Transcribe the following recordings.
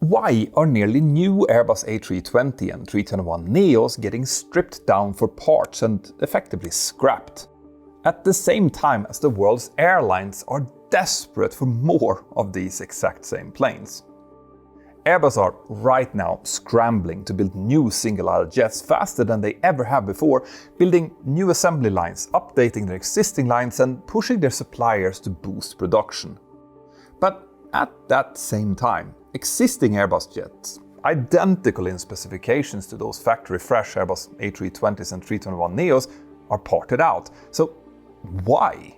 Why are nearly new Airbus A320 and 321neos getting stripped down for parts and effectively scrapped, at the same time as the world's airlines are desperate for more of these exact same planes? Airbus are right now scrambling to build new single-aisle jets faster than they ever have before, building new assembly lines, updating their existing lines and pushing their suppliers to boost production. But at that same time, existing Airbus jets, identical in specifications to those factory-fresh Airbus A320s and 321neos, are parted out. So why?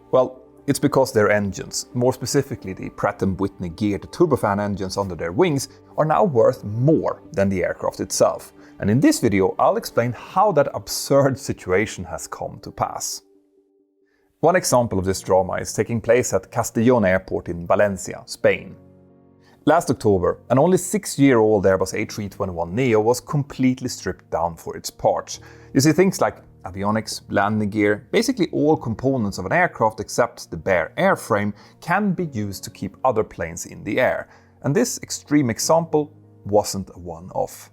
Well, it's because their engines, more specifically the Pratt and Whitney geared turbofan engines under their wings, are now worth more than the aircraft itself. And in this video, I'll explain how that absurd situation has come to pass. One example of this drama is taking place at Castellón Airport in Valencia, Spain. Last October, an only 6-year-old Airbus A321neo was completely stripped down for its parts. You see, things like avionics, landing gear, basically all components of an aircraft except the bare airframe can be used to keep other planes in the air. And this extreme example wasn't a one-off.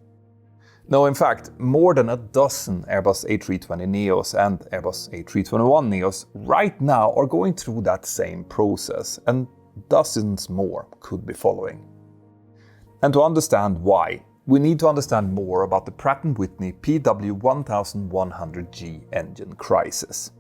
No, in fact, more than a dozen Airbus A320neos and Airbus A321neos right now are going through that same process, and dozens more could be following. And to understand why, we need to understand more about the Pratt and Whitney PW1100G engine crisis.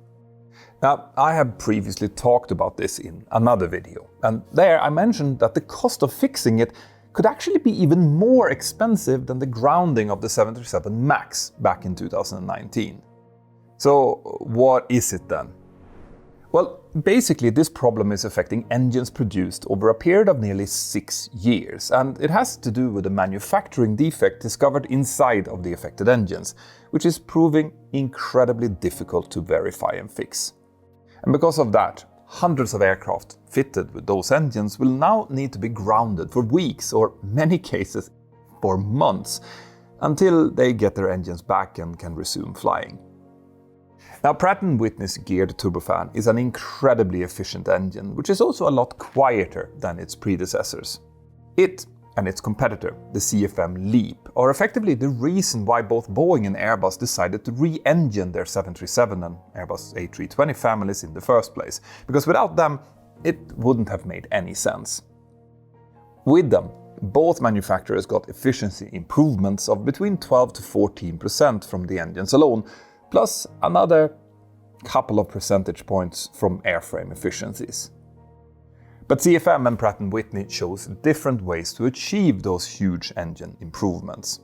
Now, I have previously talked about this in another video, and there I mentioned that the cost of fixing it could actually be even more expensive than the grounding of the 737 MAX back in 2019. So what is it then? Well, basically this problem is affecting engines produced over a period of nearly 6 years, and it has to do with a manufacturing defect discovered inside of the affected engines, which is proving incredibly difficult to verify and fix. And because of that, hundreds of aircraft fitted with those engines will now need to be grounded for weeks, or many cases for months, until they get their engines back and can resume flying. Now, Pratt & Whitney's geared turbofan is an incredibly efficient engine, which is also a lot quieter than its predecessors. It and its competitor, the CFM LEAP, are effectively the reason why both Boeing and Airbus decided to re-engine their 737 and Airbus A320 families in the first place, because without them, it wouldn't have made any sense. With them, both manufacturers got efficiency improvements of between 12 to 14% from the engines alone, plus another couple of percentage points from airframe efficiencies. But CFM and Pratt & Whitney chose different ways to achieve those huge engine improvements.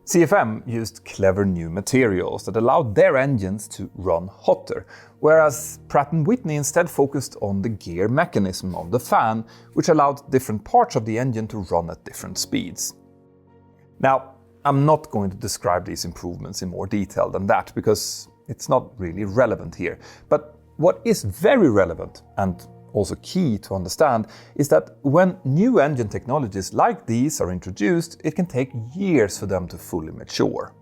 CFM used clever new materials that allowed their engines to run hotter, whereas Pratt & Whitney instead focused on the gear mechanism of the fan, which allowed different parts of the engine to run at different speeds. Now, I'm not going to describe these improvements in more detail than that, because it's not really relevant here. But what is very relevant, and also key to understand, is that when new engine technologies like these are introduced, it can take years for them to fully mature.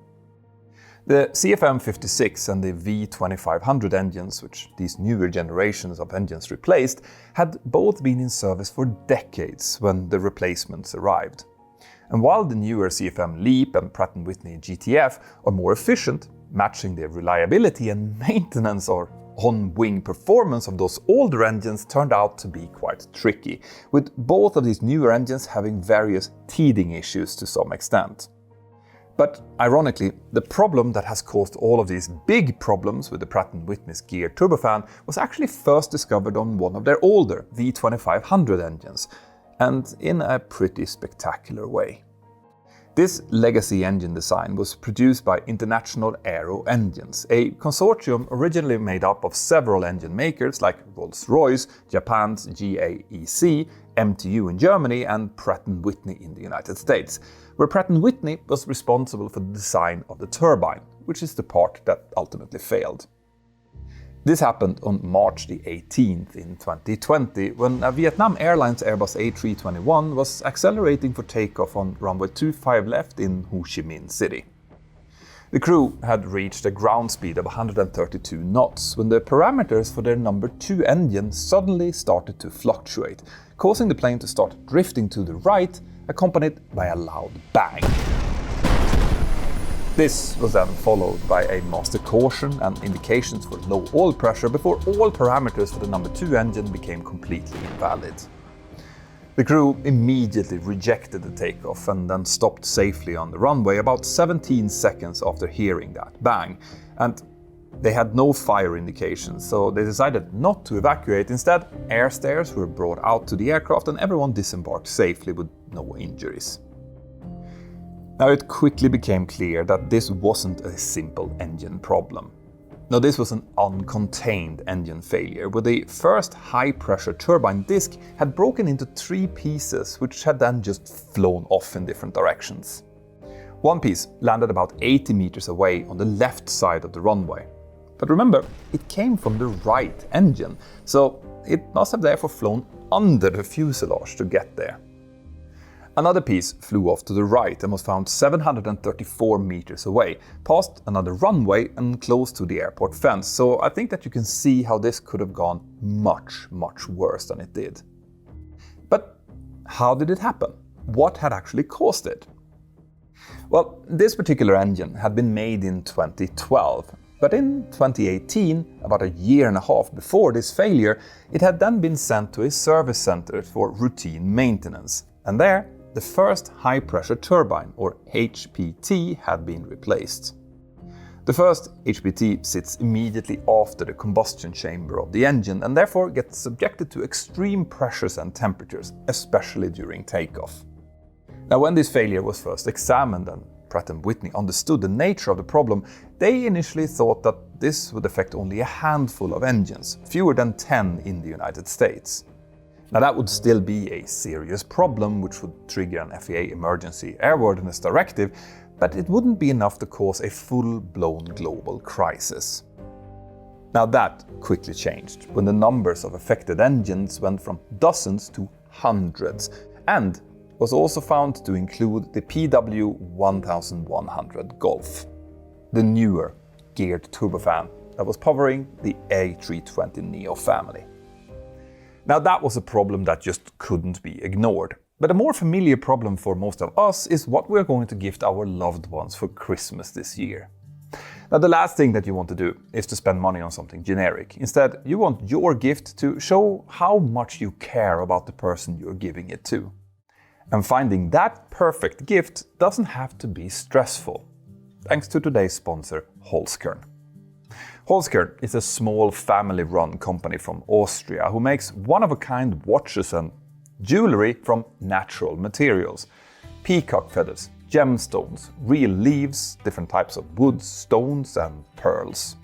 The CFM56 and the V2500 engines, which these newer generations of engines replaced, had both been in service for decades when the replacements arrived. And while the newer CFM LEAP and Pratt & Whitney GTF are more efficient, matching the reliability and maintenance or on-wing performance of those older engines turned out to be quite tricky, with both of these newer engines having various teething issues to some extent. But ironically, the problem that has caused all of these big problems with the Pratt & Whitney's geared turbofan was actually first discovered on one of their older V2500 engines, and in a pretty spectacular way. This legacy engine design was produced by International Aero Engines, a consortium originally made up of several engine makers like Rolls-Royce, Japan's GAEC, MTU in Germany, and Pratt & Whitney in the United States, where Pratt & Whitney was responsible for the design of the turbine, which is the part that ultimately failed. This happened on March the 18th in 2020, when a Vietnam Airlines Airbus A321 was accelerating for takeoff on runway 25 left in Ho Chi Minh City. The crew had reached a ground speed of 132 knots when the parameters for their number 2 engine suddenly started to fluctuate, causing the plane to start drifting to the right, accompanied by a loud bang. This was then followed by a master caution and indications for low oil pressure before all parameters for the number 2 engine became completely invalid. The crew immediately rejected the takeoff and then stopped safely on the runway about 17 seconds after hearing that bang. And they had no fire indications, so they decided not to evacuate. Instead, air stairs were brought out to the aircraft and everyone disembarked safely with no injuries. Now it quickly became clear that this wasn't a simple engine problem. No, this was an uncontained engine failure, where the first high-pressure turbine disc had broken into 3 pieces, which had then just flown off in different directions. One piece landed about 80 meters away on the left side of the runway. But remember, it came from the right engine, so it must have therefore flown under the fuselage to get there. Another piece flew off to the right and was found 734 meters away, past another runway and close to the airport fence, so I think that you can see how this could have gone much, much worse than it did. But how did it happen? What had actually caused it? Well, this particular engine had been made in 2012, but in 2018, about a year and a half before this failure, it had then been sent to a service center for routine maintenance, and there the first high-pressure turbine, or HPT, had been replaced. The first HPT sits immediately after the combustion chamber of the engine and therefore gets subjected to extreme pressures and temperatures, especially during takeoff. Now, when this failure was first examined and Pratt and Whitney understood the nature of the problem, they initially thought that this would affect only a handful of engines, fewer than 10 in the United States. Now that would still be a serious problem which would trigger an FAA emergency airworthiness directive, but it wouldn't be enough to cause a full-blown global crisis. Now that quickly changed when the numbers of affected engines went from dozens to hundreds, and was also found to include the PW1100 Golf, the newer geared turbofan that was powering the A320neo family. Now that was a problem that just couldn't be ignored. But a more familiar problem for most of us is what we're going to gift our loved ones for Christmas this year. Now the last thing that you want to do is to spend money on something generic. Instead, you want your gift to show how much you care about the person you're giving it to. And finding that perfect gift doesn't have to be stressful. Thanks to today's sponsor, Holzkern. Holzkern is a small family-run company from Austria who makes one-of-a-kind watches and jewelry from natural materials. Peacock feathers, gemstones, real leaves, different types of woods, stones and pearls.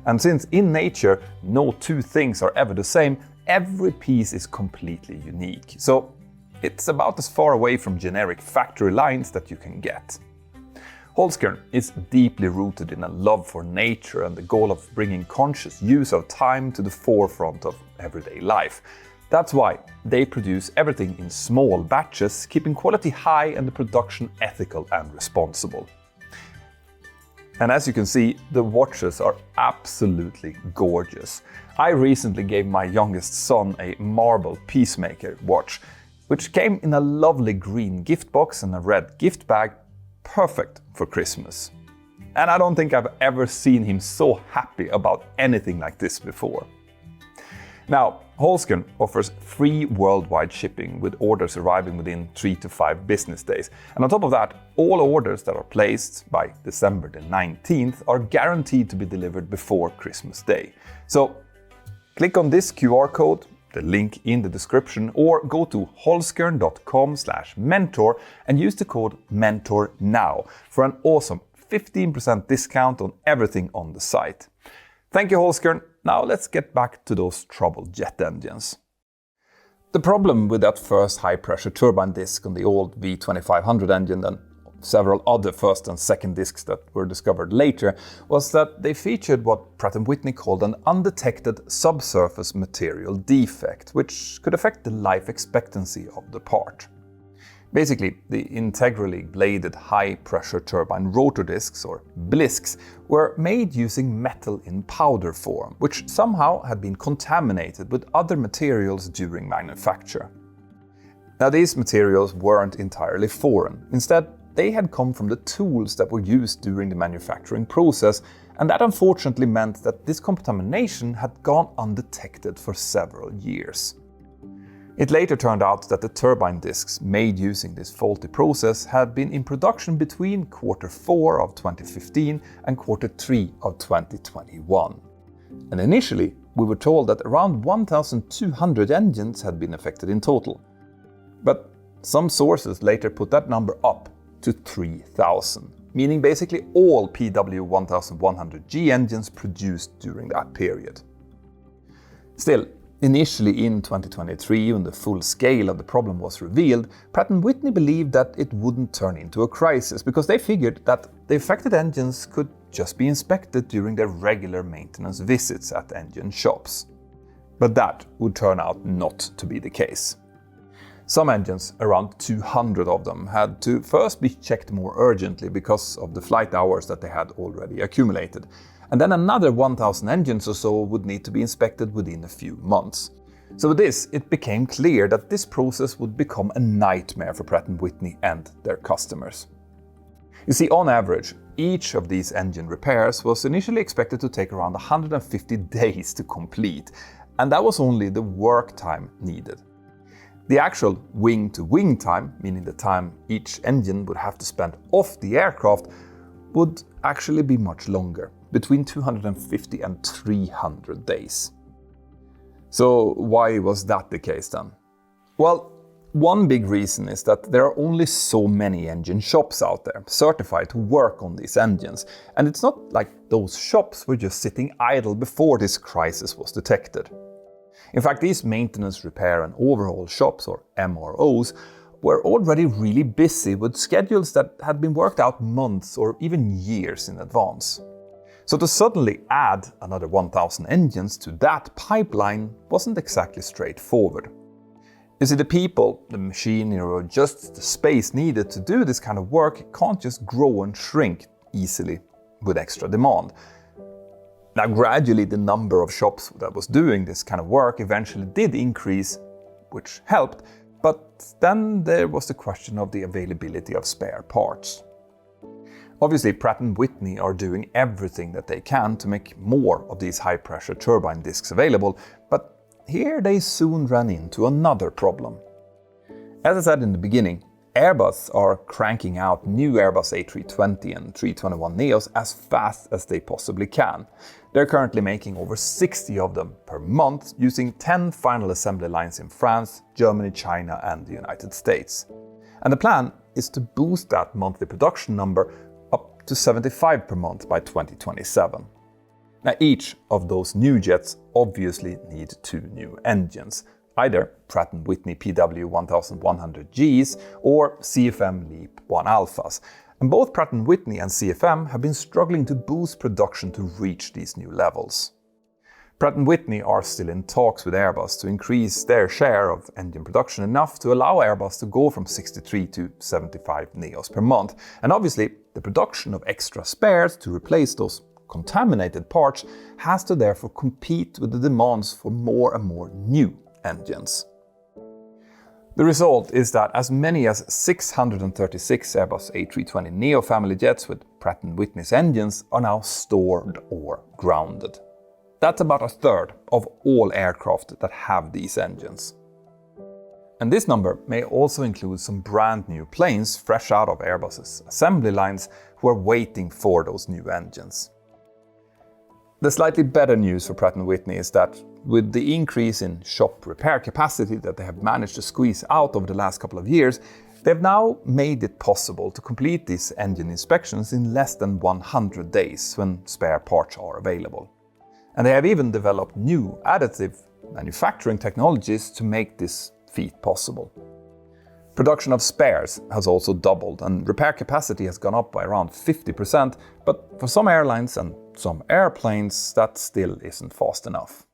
And since in nature no 2 things are ever the same, every piece is completely unique. So it's about as far away from generic factory lines that you can get. Holzkern is deeply rooted in a love for nature and the goal of bringing conscious use of time to the forefront of everyday life. That's why they produce everything in small batches, keeping quality high and the production ethical and responsible. And as you can see, the watches are absolutely gorgeous. I recently gave my youngest son a marble Peacemaker watch, which came in a lovely green gift box and a red gift bag, perfect for Christmas. And I don't think I've ever seen him so happy about anything like this before. Now, Holzkern offers free worldwide shipping with orders arriving within 3 to 5 business days. And on top of that, all orders that are placed by December the 19th are guaranteed to be delivered before Christmas Day. So click on this QR code, the link in the description, or go to holzkern.com/mentor and use the code MENTOR NOW for an awesome 15% discount on everything on the site. Thank you, Holzkern. Now let's get back to those troubled jet engines. The problem with that first high-pressure turbine disc on the old V2500 engine and several other first and second discs that were discovered later was that they featured what Pratt and Whitney called an undetected subsurface material defect, which could affect the life expectancy of the part. Basically, the integrally bladed high-pressure turbine rotor discs, or blisks, were made using metal in powder form, which somehow had been contaminated with other materials during manufacture. Now, these materials weren't entirely foreign. Instead, they had come from the tools that were used during the manufacturing process, and that unfortunately meant that this contamination had gone undetected for several years. It later turned out that the turbine discs made using this faulty process had been in production between Q4 of 2015 and Q3 of 2021. And initially, we were told that around 1,200 engines had been affected in total. But some sources later put that number up to 3,000, meaning basically all PW1100G engines produced during that period. Still, initially in 2023, when the full scale of the problem was revealed, Pratt and Whitney believed that it wouldn't turn into a crisis because they figured that the affected engines could just be inspected during their regular maintenance visits at engine shops. But that would turn out not to be the case. Some engines, around 200 of them, had to first be checked more urgently because of the flight hours that they had already accumulated. And then another 1,000 engines or so would need to be inspected within a few months. So with this, it became clear that this process would become a nightmare for Pratt & Whitney and their customers. You see, on average, each of these engine repairs was initially expected to take around 150 days to complete, and that was only the work time needed. The actual wing-to-wing time, meaning the time each engine would have to spend off the aircraft, would actually be much longer, between 250 and 300 days. So why was that the case then? Well, one big reason is that there are only so many engine shops out there certified to work on these engines, and it's not like those shops were just sitting idle before this crisis was detected. In fact, these maintenance, repair and overhaul shops, or MROs, were already really busy with schedules that had been worked out months or even years in advance. So to suddenly add another 1,000 engines to that pipeline wasn't exactly straightforward. You see, the people, the machinery, or just the space needed to do this kind of work can't just grow and shrink easily with extra demand. Now, gradually the number of shops that was doing this kind of work eventually did increase, which helped, but then there was the question of the availability of spare parts. Obviously, Pratt & Whitney are doing everything that they can to make more of these high-pressure turbine discs available, but here they soon ran into another problem. As I said in the beginning, Airbus are cranking out new Airbus A320 and 321neos as fast as they possibly can. They're currently making over 60 of them per month, using 10 final assembly lines in France, Germany, China and the United States. And the plan is to boost that monthly production number up to 75 per month by 2027. Now, each of those new jets obviously need 2 new engines, either Pratt & Whitney PW1100Gs or CFM LEAP 1 Alphas. And both Pratt & Whitney and CFM have been struggling to boost production to reach these new levels. Pratt & Whitney are still in talks with Airbus to increase their share of engine production enough to allow Airbus to go from 63 to 75 neos per month. And obviously, the production of extra spares to replace those contaminated parts has to therefore compete with the demands for more and more new engines. The result is that as many as 636 Airbus A320neo family jets with Pratt & Whitney's engines are now stored or grounded. That's about a third of all aircraft that have these engines. And this number may also include some brand new planes fresh out of Airbus's assembly lines who are waiting for those new engines. The slightly better news for Pratt & Whitney is that with the increase in shop repair capacity that they have managed to squeeze out over the last couple of years, they've now made it possible to complete these engine inspections in less than 100 days when spare parts are available. And they have even developed new additive manufacturing technologies to make this feat possible. Production of spares has also doubled and repair capacity has gone up by around 50%, but for some airlines and some airplanes that still isn't fast enough.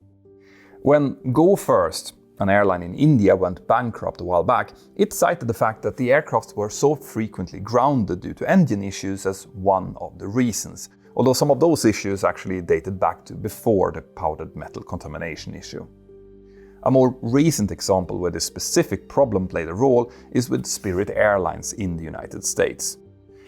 When Go First, an airline in India went bankrupt a while back, it cited the fact that the aircraft were so frequently grounded due to engine issues as one of the reasons, although some of those issues actually dated back to before the powdered metal contamination issue. A more recent example where this specific problem played a role is with Spirit Airlines in the United States.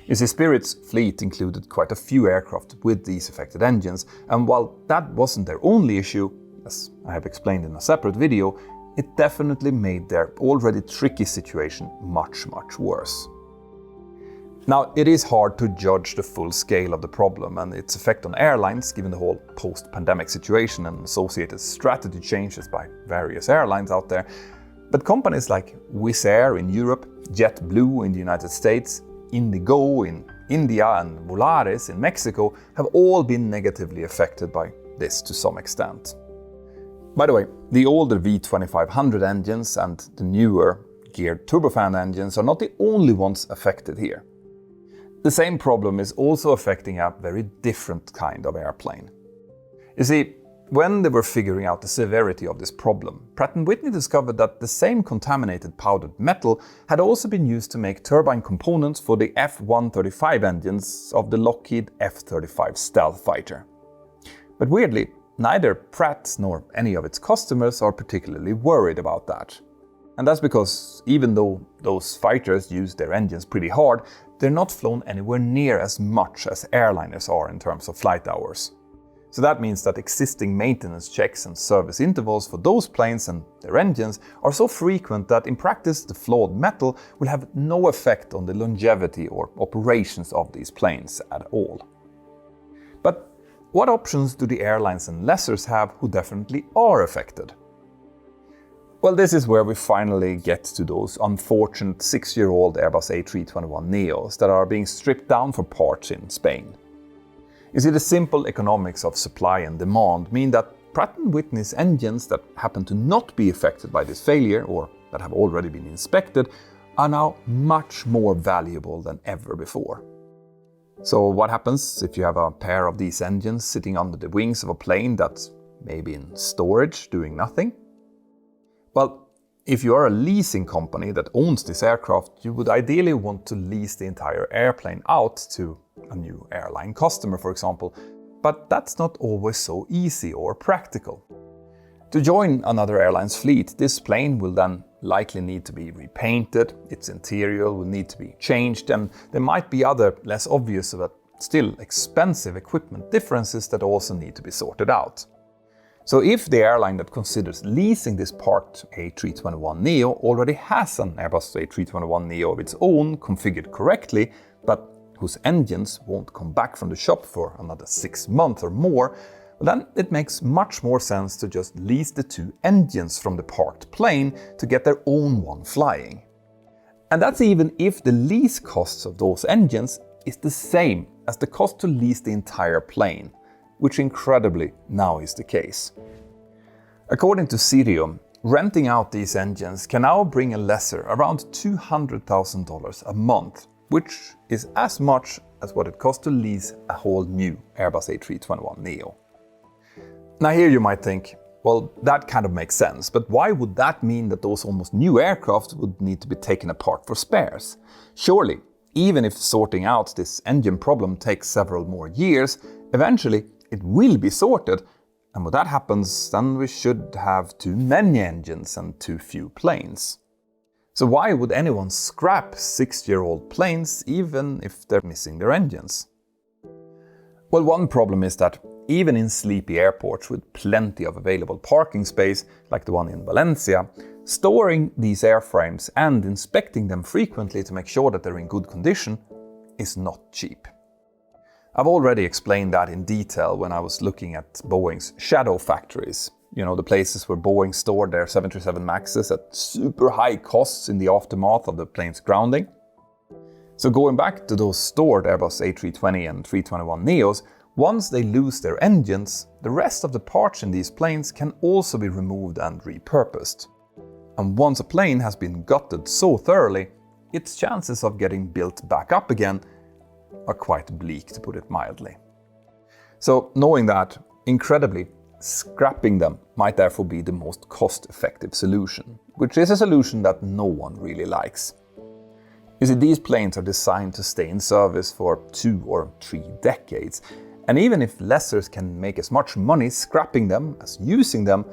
You see, Spirit's fleet included quite a few aircraft with these affected engines, and while that wasn't their only issue, as I have explained in a separate video, it definitely made their already tricky situation much worse. Now, it is hard to judge the full scale of the problem and its effect on airlines, given the whole post-pandemic situation and associated strategy changes by various airlines out there, but companies like Wizz Air in Europe, JetBlue in the United States, Indigo in India and Volaris in Mexico have all been negatively affected by this to some extent. By the way, the older V2500 engines and the newer geared turbofan engines are not the only ones affected here. The same problem is also affecting a very different kind of airplane. You see, when they were figuring out the severity of this problem, Pratt and Whitney discovered that the same contaminated powdered metal had also been used to make turbine components for the F-135 engines of the Lockheed F-35 stealth fighter. But weirdly, neither Pratt nor any of its customers are particularly worried about that. And that's because even though those fighters use their engines pretty hard, they're not flown anywhere near as much as airliners are in terms of flight hours. So that means that existing maintenance checks and service intervals for those planes and their engines are so frequent that in practice the flawed metal will have no effect on the longevity or operations of these planes at all. But what options do the airlines and lessors have who definitely are affected? Well, this is where we finally get to those unfortunate 6-year-old Airbus A321neos that are being stripped down for parts in Spain. You see, the simple economics of supply and demand mean that Pratt and Whitney's engines that happen to not be affected by this failure, or that have already been inspected, are now much more valuable than ever before. So what happens if you have a pair of these engines sitting under the wings of a plane that's maybe in storage doing nothing? Well, if you are a leasing company that owns this aircraft, you would ideally want to lease the entire airplane out to a new airline customer, for example, but that's not always so easy or practical. To join another airline's fleet, this plane will then likely need to be repainted, its interior will need to be changed, and there might be other less obvious but still expensive equipment differences that also need to be sorted out. So if the airline that considers leasing this parked A321neo already has an Airbus A321neo of its own configured correctly, but whose engines won't come back from the shop for another 6 months or more, then it makes much more sense to just lease the 2 engines from the parked plane to get their own one flying. And that's even if the lease costs of those engines is the same as the cost to lease the entire plane, which incredibly now is the case. According to Cirium, renting out these engines can now bring a lessor around $200,000 a month, which is as much as what it costs to lease a whole new Airbus A321neo. Now here you might think, well, that kind of makes sense, but why would that mean that those almost new aircraft would need to be taken apart for spares? Surely, even if sorting out this engine problem takes several more years, eventually it will be sorted, and when that happens, then we should have too many engines and too few planes. So why would anyone scrap 6-year-old planes even if they're missing their engines? Well, one problem is that even in sleepy airports with plenty of available parking space, like the one in Valencia, storing these airframes and inspecting them frequently to make sure that they're in good condition is not cheap. I've already explained that in detail when I was looking at Boeing's shadow factories. You know, the places where Boeing stored their 737 MAXes at super high costs in the aftermath of the plane's grounding. So going back to those stored Airbus A320 and 321neos, once they lose their engines, the rest of the parts in these planes can also be removed and repurposed. And once a plane has been gutted so thoroughly, its chances of getting built back up again are quite bleak, to put it mildly. So knowing that, incredibly, Scrapping them might therefore be the most cost-effective solution, which is a solution that no one really likes. You see, these planes are designed to stay in service for 2 or 3 decades, and even if lessors can make as much money scrapping them as using them,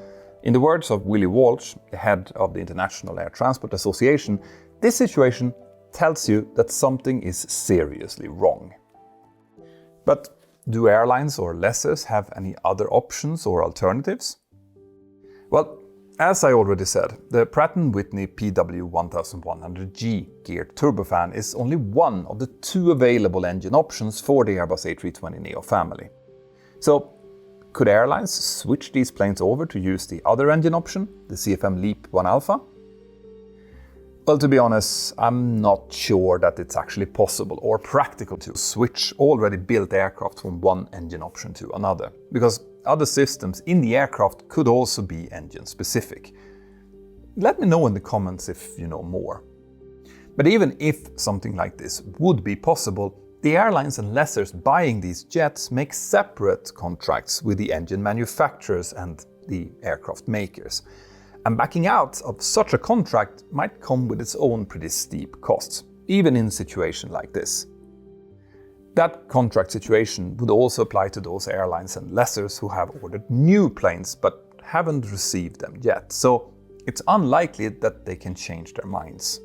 in the words of Willie Walsh, the head of the International Air Transport Association, this situation tells you that something is seriously wrong. But do airlines or lessors have any other options or alternatives? Well, as I already said, the Pratt and Whitney PW1100G geared turbofan is only one of the 2 available engine options for the Airbus A320neo family. So, could airlines switch these planes over to use the other engine option, the CFM LEAP 1 Alpha? Well, to be honest, I'm not sure that it's actually possible or practical to switch already built aircraft from one engine option to another, because other systems in the aircraft could also be engine specific. Let me know in the comments if you know more. But even if something like this would be possible, the airlines and lessors buying these jets make separate contracts with the engine manufacturers and the aircraft makers. And backing out of such a contract might come with its own pretty steep costs, even in a situation like this. That contract situation would also apply to those airlines and lessors who have ordered new planes but haven't received them yet, so it's unlikely that they can change their minds.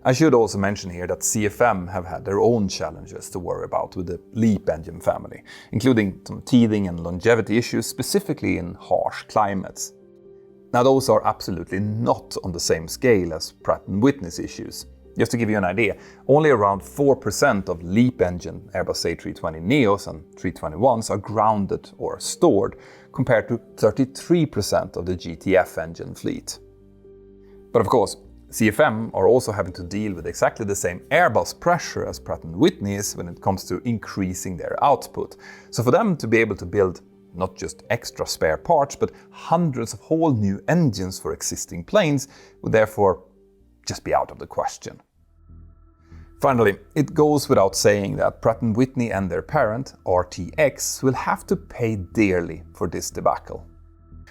I should also mention here that CFM have had their own challenges to worry about with the LEAP engine family, including some teething and longevity issues specifically in harsh climates. Now, those are absolutely not on the same scale as Pratt and Whitney's issues. Just to give you an idea, only around 4% of LEAP engine Airbus A320neos and 321s are grounded or stored, compared to 33% of the GTF engine fleet. But of course, CFM are also having to deal with exactly the same Airbus pressure as Pratt and Whitney is when it comes to increasing their output. So for them to be able to build not just extra spare parts, but hundreds of whole new engines for existing planes would therefore just be out of the question. Finally, it goes without saying that Pratt & Whitney and their parent, RTX, will have to pay dearly for this debacle.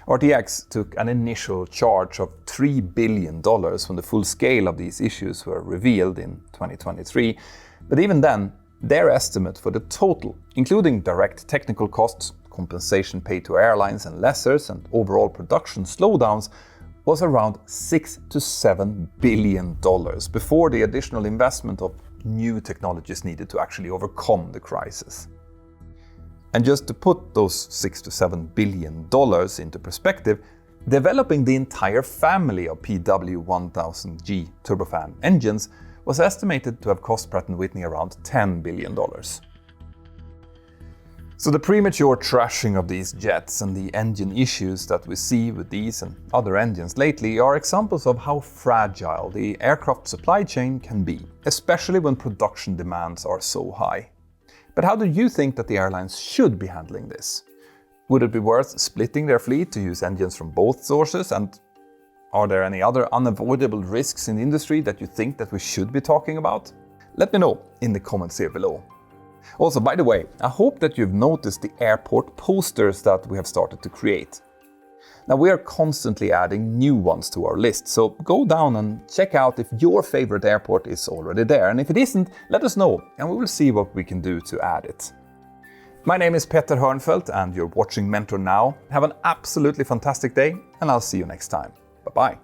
RTX took an initial charge of $3 billion when the full scale of these issues were revealed in 2023, but even then, their estimate for the total, including direct technical costs, compensation paid to airlines and lessors, and overall production slowdowns, was around $6 to $7 billion before the additional investment of new technologies needed to actually overcome the crisis. And just to put those $6 to $7 billion into perspective, developing the entire family of PW1000G turbofan engines was estimated to have cost Pratt & Whitney around $10 billion. So the premature trashing of these jets and the engine issues that we see with these and other engines lately are examples of how fragile the aircraft supply chain can be, especially when production demands are so high. But how do you think that the airlines should be handling this? Would it be worth splitting their fleet to use engines from both sources? And are there any other unavoidable risks in the industry that you think that we should be talking about? Let me know in the comments here below. Also, by the way, I hope that you've noticed the airport posters that we have started to create. Now, we are constantly adding new ones to our list, so go down and check out if your favorite airport is already there, and if it isn't, let us know and we will see what we can do to add it. My name is Peter Hörnfeldt and you're watching Mentor now. Have an absolutely fantastic day and I'll see you next time. Bye-bye.